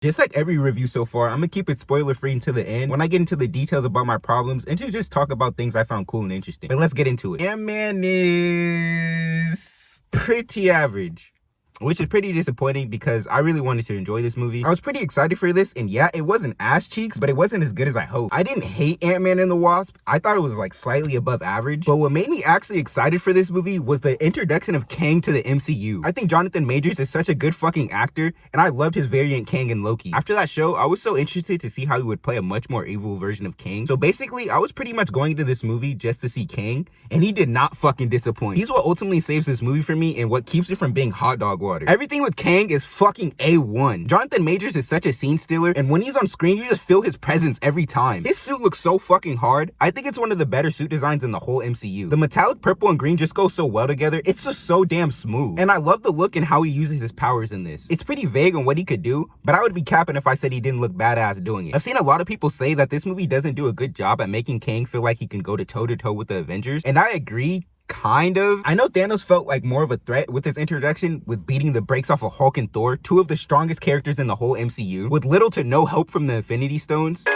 Just like every review so far, I'm gonna keep it spoiler free until the end when I get into the details about my problems and to just talk about things I found cool and interesting. But let's get into it. Antman is pretty average, which is pretty disappointing because I really wanted to enjoy this movie. I was pretty excited for this, and yeah, it wasn't ass cheeks, but it wasn't as good as I hoped. I didn't hate Ant-Man and the Wasp. I thought it was like slightly above average, but what made me actually excited for this movie was the introduction of Kang to the MCU. I think Jonathan Majors is such a good fucking actor, and I loved his variant Kang in Loki. After that show, I was so interested to see how he would play a much more evil version of Kang. So basically, I was pretty much going into this movie just to see Kang, and he did not fucking disappoint. He's what ultimately saves this movie for me and what keeps it from being hot dog water. Everything with Kang is fucking A1. Jonathan Majors is such a scene stealer, and when he's on screen, you just feel his presence every time. His suit looks so fucking hard. I think it's one of the better suit designs in the whole MCU. The metallic purple and green just go so well together. It's just so damn smooth. And I love the look and how he uses his powers in this. It's pretty vague on what he could do, but I would be capping if I said he didn't look badass doing it. I've seen a lot of people say that this movie doesn't do a good job at making Kang feel like he can go toe-to-toe with the Avengers, and I agree. Kind of. I know Thanos felt like more of a threat with his introduction, with beating the brakes off of Hulk and Thor, two of the strongest characters in the whole MCU, with little to no help from the Infinity Stones.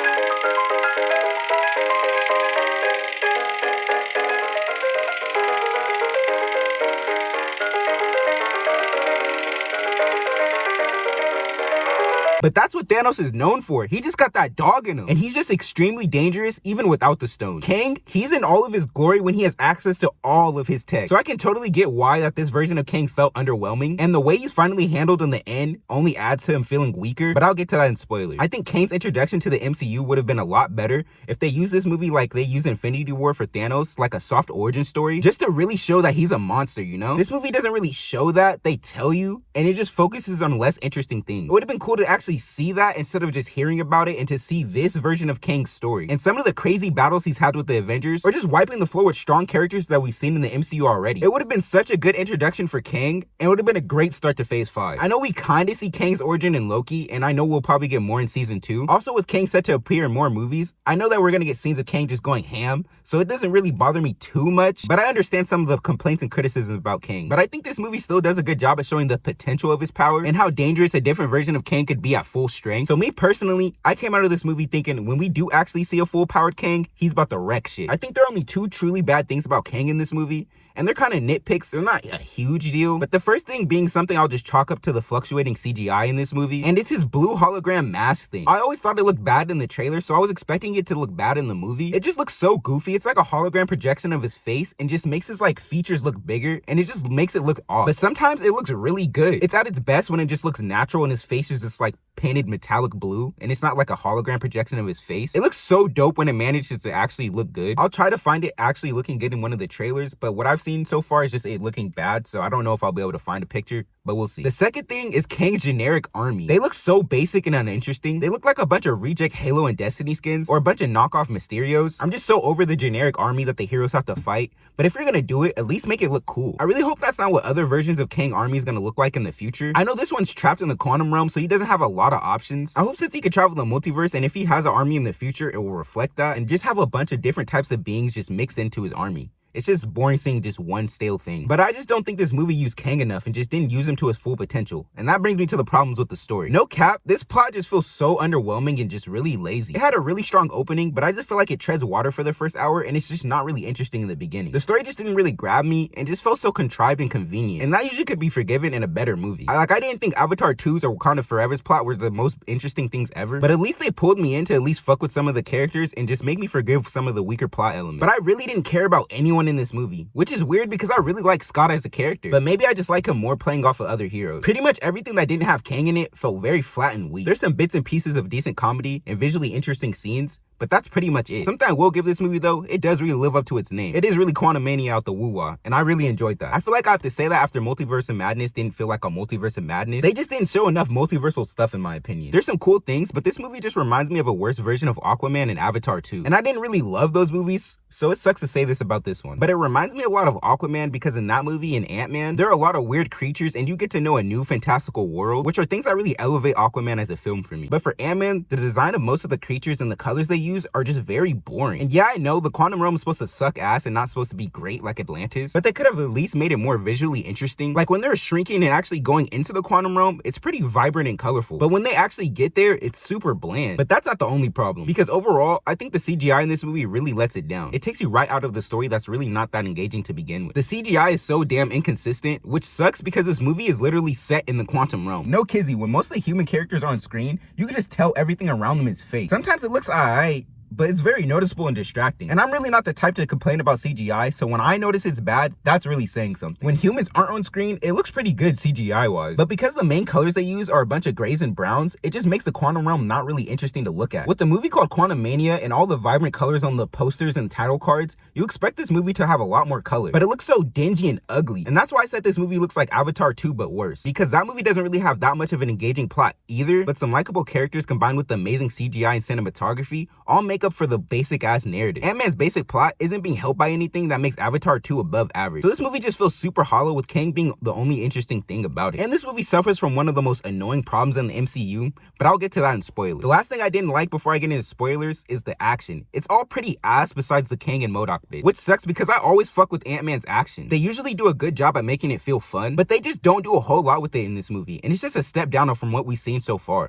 But that's what Thanos is known for. He just got that dog in him. And he's just extremely dangerous even without the stone. Kang, he's in all of his glory when he has access to all of his tech. So I can totally get why that this version of Kang felt underwhelming. And the way he's finally handled in the end only adds to him feeling weaker. But I'll get to that in spoilers. I think Kang's introduction to the MCU would have been a lot better if they used this movie like they used Infinity War for Thanos, like a soft origin story, just to really show that he's a monster, you know? This movie doesn't really show that. They tell you, and it just focuses on less interesting things. It would have been cool to actually see that instead of just hearing about it, and to see this version of Kang's story and some of the crazy battles he's had with the Avengers, or just wiping the floor with strong characters that we've seen in the MCU already. It would have been such a good introduction for Kang, and it would have been a great start to phase 5. I know we kind of see Kang's origin in Loki, and I know we'll probably get more in season 2. Also, with Kang set to appear in more movies, I know that we're gonna get scenes of Kang just going ham, so it doesn't really bother me too much, but I understand some of the complaints and criticisms about Kang. But I think this movie still does a good job at showing the potential of his power and how dangerous a different version of Kang could be at full strength. So me personally, I came out of this movie thinking when we do actually see a full-powered Kang, he's about to wreck shit. I think there are only 2 truly bad things about Kang in this movie, and they're kind of nitpicks. They're not a huge deal, but the first thing being something I'll just chalk up to the fluctuating CGI in this movie, and it's his blue hologram mask thing. I always thought it looked bad in the trailer, so I was expecting it to look bad in the movie. It just looks so goofy. It's like a hologram projection of his face and just makes his like features look bigger, and it just makes it look off. But sometimes it looks really good. It's at its best when it just looks natural and his face is just like painted metallic blue, and it's not like a hologram projection of his face. It looks so dope when it manages to actually look good. I'll try to find it actually looking good in one of the trailers, but what I've seen so far is just it looking bad, so I don't know if I'll be able to find a picture, but we'll see. The second thing is Kang's generic army. They look so basic and uninteresting. They look like a bunch of reject Halo and Destiny skins, or a bunch of knockoff Mysterios. I'm just so over the generic army that the heroes have to fight, but if you're gonna do it, at least make it look cool. I really hope that's not what other versions of Kang army is gonna look like in the future. I know this one's trapped in the quantum realm, so he doesn't have a lot of options. I hope since he could travel the multiverse, and if he has an army in the future, it will reflect that, and just have a bunch of different types of beings just mixed into his army. It's just boring seeing just one stale thing. But I just don't think this movie used Kang enough and just didn't use him to his full potential. And that brings me to the problems with the story. No cap, this plot just feels so underwhelming and just really lazy. It had a really strong opening, but I just feel like it treads water for the first hour, and it's just not really interesting in the beginning. The story just didn't really grab me and just felt so contrived and convenient. And that usually could be forgiven in a better movie. I didn't think Avatar 2's or Wakanda Forever's plot were the most interesting things ever, but at least they pulled me in to at least fuck with some of the characters and just make me forgive some of the weaker plot elements. But I really didn't care about anyone in this movie, which is weird because I really like Scott as a character, but maybe I just like him more playing off of other heroes. Pretty much everything that didn't have Kang in it felt very flat and weak. There's some bits and pieces of decent comedy and visually interesting scenes, but that's pretty much it. Something I will give this movie though, it does really live up to its name. It is really Quantumania out the woo-wah, and I really enjoyed that. I feel like I have to say that after Multiverse of Madness didn't feel like a Multiverse of Madness. They just didn't show enough multiversal stuff in my opinion. There's some cool things, but this movie just reminds me of a worse version of Aquaman and Avatar 2. And I didn't really love those movies, so it sucks to say this about this one. But it reminds me a lot of Aquaman because in that movie and Ant-Man, there are a lot of weird creatures and you get to know a new fantastical world, which are things that really elevate Aquaman as a film for me. But for Ant-Man, the design of most of the creatures and the colors they use use are just very boring. And yeah, I know the quantum realm is supposed to suck ass and not supposed to be great like Atlantis, but they could have at least made it more visually interesting. Like when they're shrinking and actually going into the quantum realm, it's pretty vibrant and colorful. But when they actually get there, it's super bland. But that's not the only problem, because overall, I think the CGI in this movie really lets it down. It takes you right out of the story that's really not that engaging to begin with. The CGI is so damn inconsistent, which sucks because this movie is literally set in the quantum realm. No kizzy, when most of the human characters are on screen, you can just tell everything around them is fake. Sometimes it looks alright, but it's very noticeable and distracting. And I'm really not the type to complain about CGI, so when I notice it's bad, that's really saying something. When humans aren't on screen, it looks pretty good CGI-wise. But because the main colors they use are a bunch of grays and browns, it just makes the quantum realm not really interesting to look at. With the movie called Quantum Mania and all the vibrant colors on the posters and title cards, you expect this movie to have a lot more color. But it looks so dingy and ugly. And that's why I said this movie looks like Avatar 2 but worse. Because that movie doesn't really have that much of an engaging plot either, but some likable characters combined with the amazing CGI and cinematography all make up for the basic ass narrative. Ant-Man's basic plot isn't being helped by anything that makes Avatar 2 above average. So this movie just feels super hollow, with Kang being the only interesting thing about it. And this movie suffers from one of the most annoying problems in the MCU, but I'll get to that in spoilers. The last thing I didn't like before I get into spoilers is the action. It's all pretty ass besides the Kang and MODOK bit, which sucks because I always fuck with Ant-Man's action. They usually do a good job at making it feel fun, but they just don't do a whole lot with it in this movie, and it's just a step down from what we've seen so far.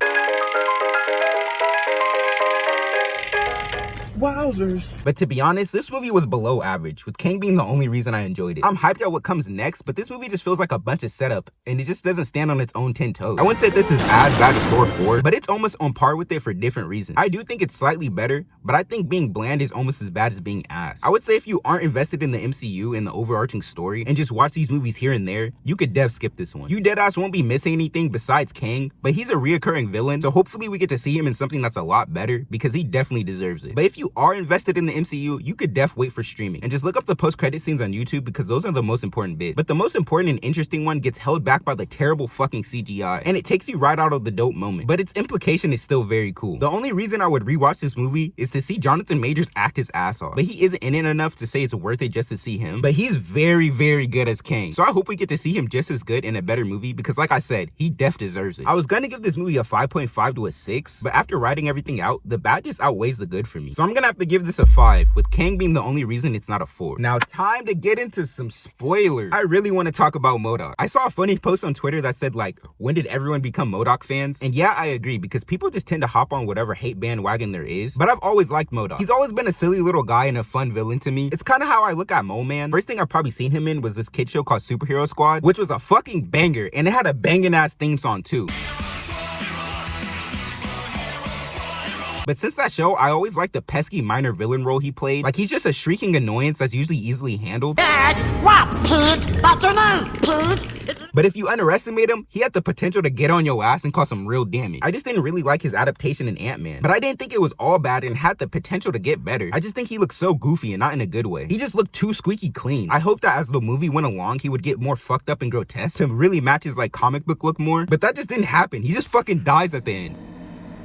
Wowzers. But to be honest, this movie was below average, with Kang being the only reason I enjoyed it. I'm hyped at what comes next, but this movie just feels like a bunch of setup, and it just doesn't stand on its own 10 toes. I wouldn't say this is as bad as Thor 4, but it's almost on par with it for different reasons. I do think it's slightly better, but I think being bland is almost as bad as being ass. I would say if you aren't invested in the MCU and the overarching story, and just watch these movies here and there, you could dev skip this one. You deadass won't be missing anything besides Kang, but he's a reoccurring villain, so hopefully we get to see him in something that's a lot better, because he definitely deserves it. But if you are invested in the MCU, you could wait for streaming and just look up the post-credit scenes on YouTube, because those are the most important bits. But the most important and interesting one gets held back by the terrible fucking CGI, and it takes you right out of the dope moment, but its implication is still very cool. The only reason I would rewatch this movie is to see Jonathan Majors act his ass off, but he isn't in it enough to say it's worth it just to see him. But he's very, very good as Kang, so I hope we get to see him just as good in a better movie, because like I said, he deserves it. I was gonna give this movie a 5.5 to a 6, but after writing everything out, the bad just outweighs the good for me, so I'm gonna have to give this a 5, with Kang being the only reason it's not a 4. Now, time to get into some spoilers. I really want to talk about MODOK. I saw a funny post on Twitter that said, like, when did everyone become MODOK fans? And yeah, I agree, because people just tend to hop on whatever hate bandwagon there is, but I've always liked MODOK. He's always been a silly little guy and a fun villain to me. It's kind of how I look at Mole Man. First thing I've probably seen him in was this kid show called Superhero Squad, which was a fucking banger, and it had a banging ass theme song too. But since that show, I always liked the pesky minor villain role he played. Like, he's just a shrieking annoyance that's usually easily handled. Dad, what, Pete? That's your name, Pete? But if you underestimate him, he had the potential to get on your ass and cause some real damage. I just didn't really like his adaptation in Ant-Man, but I didn't think it was all bad and had the potential to get better. I just think he looked so goofy and not in a good way. He just looked too squeaky clean. I hope that as the movie went along, he would get more fucked up and grotesque to really match his like comic book look more, but that just didn't happen. He just fucking dies at the end,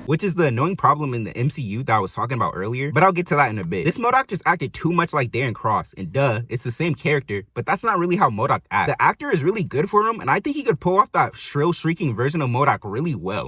which is the annoying problem in the MCU that I was talking about earlier, but I'll get to that in a bit. This MODOK just acted too much like Darren Cross, and duh, it's the same character, but that's not really how MODOK acts. The actor is really good for him, and I think he could pull off that shrill, shrieking version of MODOK really well.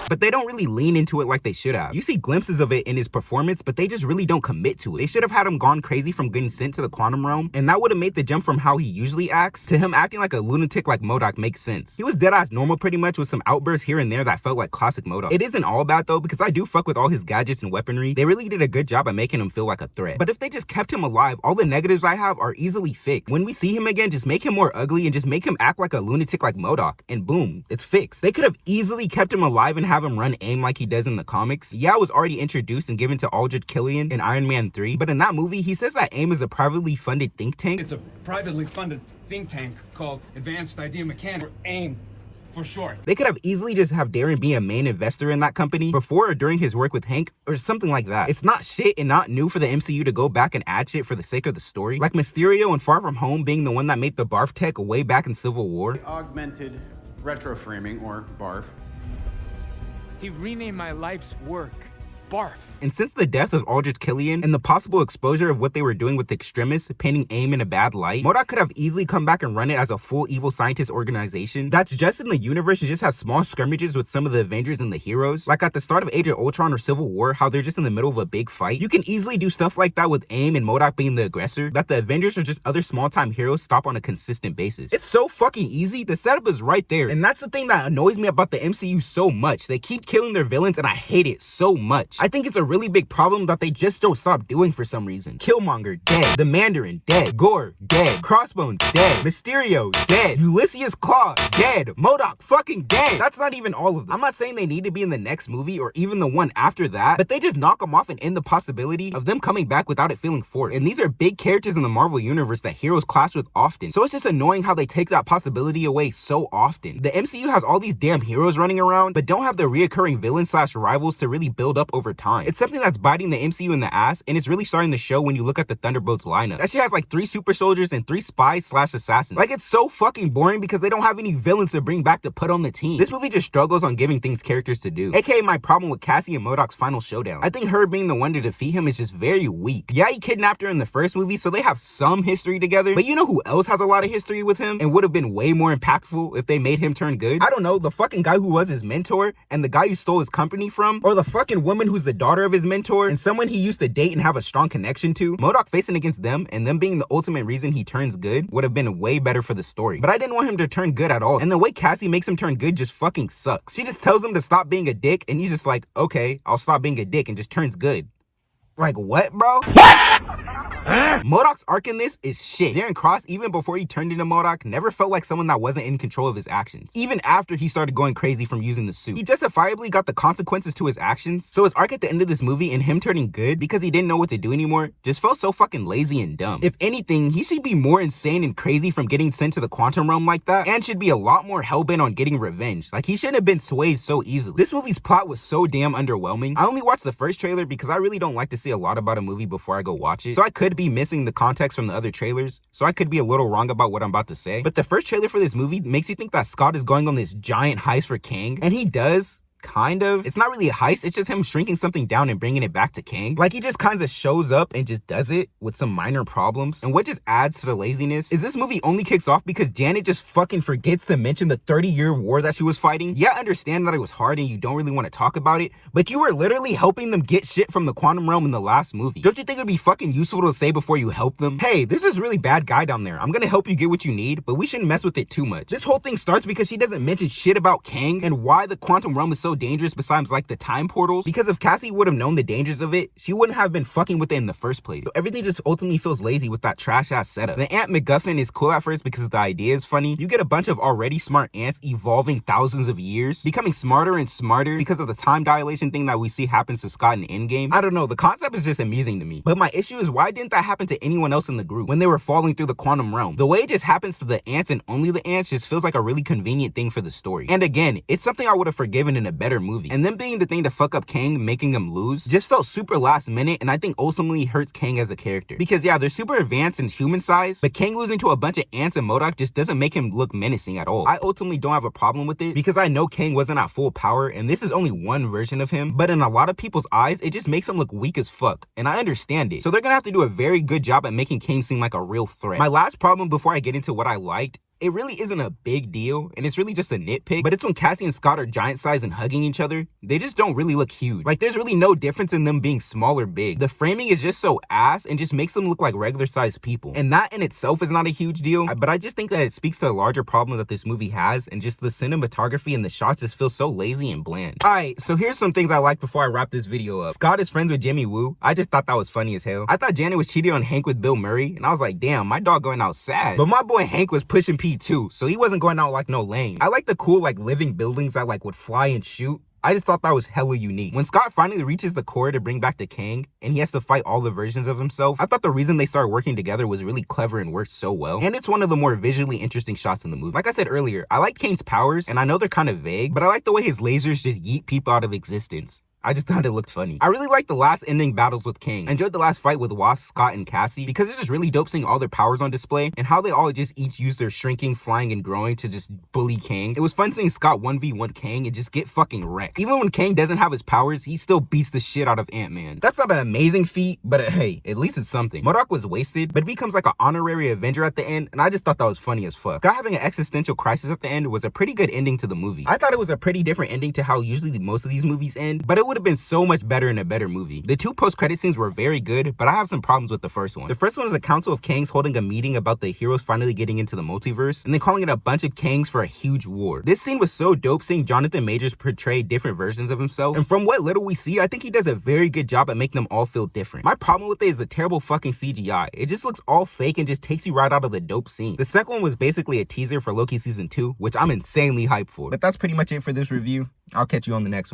But they don't really lean into it like they should have. You see glimpses of it in his performance, but they just really don't commit to it. They should have had him gone crazy from getting sent to the quantum realm, and that would have made the jump from how he usually acts to him acting like a lunatic like MODOK make sense. He was deadass normal pretty much, with some outbursts here and there that felt like classic MODOK. It isn't all bad though, because I do fuck with all his gadgets and weaponry. They really did a good job at making him feel like a threat. But if they just kept him alive, all the negatives I have are easily fixed. When we see him again, just make him more ugly and just make him act like a lunatic like MODOK, and boom, it's fixed. They could have easily kept him alive and have him run AIM like he does in the comics. Yeah, it was already introduced and given to Aldrich Killian in Iron Man 3, but in that movie, he says that AIM is a privately funded think tank. It's a privately funded think tank called Advanced Idea Mechanics, or AIM for short. They could have easily just have Darren be a main investor in that company before or during his work with Hank, or something like that. It's not shit and not new for the MCU to go back and add shit for the sake of the story, like Mysterio and Far From Home being the one that made the barf tech way back in Civil War. Augmented retroframing, or BARF. He renamed my life's work barf. And since the death of Aldrich Killian and the possible exposure of what they were doing with extremists painting AIM in a bad light, MODOK could have easily come back and run it as a full evil scientist organization that's just in the universe and just has small scrimmages with some of the Avengers and the heroes. Like at the start of Age of Ultron or Civil War, how they're just in the middle of a big fight. You can easily do stuff like that with AIM and MODOK being the aggressor, that the Avengers or just other small-time heroes stop on a consistent basis. It's so fucking easy. The setup is right there. And that's the thing that annoys me about the MCU so much. They keep killing their villains and I hate it so much. I think it's a really big problem that they just don't stop doing for some reason. Killmonger, dead. The Mandarin, dead. Gore, dead. Crossbones, dead. Mysterio, dead. Ulysses Claw, dead. MODOK, fucking dead. That's not even all of them. I'm not saying they need to be in the next movie or even the one after that, but they just knock them off and end the possibility of them coming back without it feeling forced. And these are big characters in the Marvel universe that heroes clash with often. So it's just annoying how they take that possibility away so often. The MCU has all these damn heroes running around, but don't have the reoccurring villains slash rivals to really build up over time. It's something that's biting the MCU in the ass, and it's really starting to show when you look at the Thunderbolts lineup. That shit has like 3 super soldiers and 3 spies slash assassins. Like, it's so fucking boring because they don't have any villains to bring back to put on the team. This movie just struggles on giving things characters to do. AKA my problem with Cassie and MODOK's final showdown. I think her being the one to defeat him is just very weak. Yeah, he kidnapped her in the first movie, so they have some history together, but you know who else has a lot of history with him and would have been way more impactful if they made him turn good? I don't know, the fucking guy who was his mentor and the guy who stole his company from, or the fucking woman who's the daughter of his mentor and someone he used to date and have a strong connection to. MODOK facing against them and them being the ultimate reason he turns good would have been way better for the story. But I didn't want him to turn good at all. And the way Cassie makes him turn good just fucking sucks. She just tells him to stop being a dick and he's just like, okay, I'll stop being a dick, and just turns good. Like, what, bro? MODOK's arc in this is shit. Darren Cross, even before he turned into MODOK, never felt like someone that wasn't in control of his actions. Even after he started going crazy from using the suit, he justifiably got the consequences to his actions. So his arc at the end of this movie and him turning good because he didn't know what to do anymore just felt so fucking lazy and dumb. If anything, he should be more insane and crazy from getting sent to the quantum realm like that, and should be a lot more hellbent on getting revenge. Like, he shouldn't have been swayed so easily. This movie's plot was so damn underwhelming. I only watched the first trailer because I really don't like to see a lot about a movie before I go watch it, so I could be missing the context from the other trailers, so I could be a little wrong about what I'm about to say. But the first trailer for this movie makes you think that Scott is going on this giant heist for Kang, and he does. Kind of. It's not really a heist, it's just him shrinking something down and bringing it back to Kang. Like, he just kind of shows up and just does it with some minor problems. And what just adds to the laziness is this movie only kicks off because Janet just fucking forgets to mention the 30-year war that she was fighting. Yeah, I understand that it was hard and you don't really want to talk about it, but you were literally helping them get shit from the quantum realm in the last movie. Don't you think it'd be fucking useful to say before you help them, hey, this is really bad guy down there, I'm gonna help you get what you need, but we shouldn't mess with it too much. This whole thing starts because she doesn't mention shit about Kang and why the quantum realm is so dangerous besides like the time portals, because if Cassie would have known the dangers of it, she wouldn't have been fucking with it in the first place. So everything just ultimately feels lazy with that trash ass setup. The ant MacGuffin is cool at first because the idea is funny. You get a bunch of already smart ants evolving thousands of years, becoming smarter and smarter because of the time dilation thing that we see happens to Scott in Endgame. I don't know, the concept is just amusing to me. But my issue is, why didn't that happen to anyone else in the group when they were falling through the quantum realm? The way it just happens to the ants and only the ants just feels like a really convenient thing for the story. And again, it's something I would have forgiven in a better movie. And them being the thing to fuck up Kang, making him lose, just felt super last minute, and I think ultimately hurts Kang as a character. Because yeah, they're super advanced and human size, but Kang losing to a bunch of ants and MODOK just doesn't make him look menacing at all. I ultimately don't have a problem with it because I know Kang wasn't at full power and this is only one version of him, but in a lot of people's eyes, it just makes him look weak as fuck, and I understand it. So they're gonna have to do a very good job at making Kang seem like a real threat. My last problem before I get into what I liked, it really isn't a big deal, and it's really just a nitpick, but it's when Cassie and Scott are giant size and hugging each other, they just don't really look huge. Like, there's really no difference in them being small or big. The framing is just so ass and just makes them look like regular sized people. And that in itself is not a huge deal, but I just think that it speaks to the larger problem that this movie has, and just the cinematography and the shots just feel so lazy and bland. Alright, so here's some things I like before I wrap this video up. Scott is friends with Jimmy Woo. I just thought that was funny as hell. I thought Janet was cheating on Hank with Bill Murray, and I was like, damn, my dog going out sad. But my boy Hank was pushing P too, so he wasn't going out like no lame. I like the cool like living buildings that like would fly and shoot. I just thought that was hella unique. When Scott finally reaches the core to bring back the Kang, and he has to fight all the versions of himself, I thought the reason they started working together was really clever and worked so well. And it's one of the more visually interesting shots in the movie. Like I said earlier, I like Kang's powers, and I know they're kind of vague, but I like the way his lasers just yeet people out of existence. I just thought it looked funny. I really liked the last ending battles with Kang. I enjoyed the last fight with Wasp, Scott, and Cassie because it's just really dope seeing all their powers on display and how they all just each use their shrinking, flying, and growing to just bully Kang. It was fun seeing Scott 1v1 Kang and just get fucking wrecked. Even when Kang doesn't have his powers, he still beats the shit out of Ant-Man. That's not an amazing feat, but hey, at least it's something. MODOK was wasted, but it becomes like an honorary Avenger at the end, and I just thought that was funny as fuck. Scott having an existential crisis at the end was a pretty good ending to the movie. I thought it was a pretty different ending to how usually most of these movies end, but it would have been so much better in a better movie. The two post-credit scenes were very good, but I have some problems with the first one. The first one is a council of Kangs holding a meeting about the heroes finally getting into the multiverse, and then calling it a bunch of Kangs for a huge war. This scene was so dope seeing Jonathan Majors portray different versions of himself, and from what little we see, I think he does a very good job at making them all feel different. My problem with it is the terrible fucking CGI. It just looks all fake and just takes you right out of the dope scene. The second one was basically a teaser for Loki season 2, which I'm insanely hyped for. But that's pretty much it for this review. I'll catch you on the next one.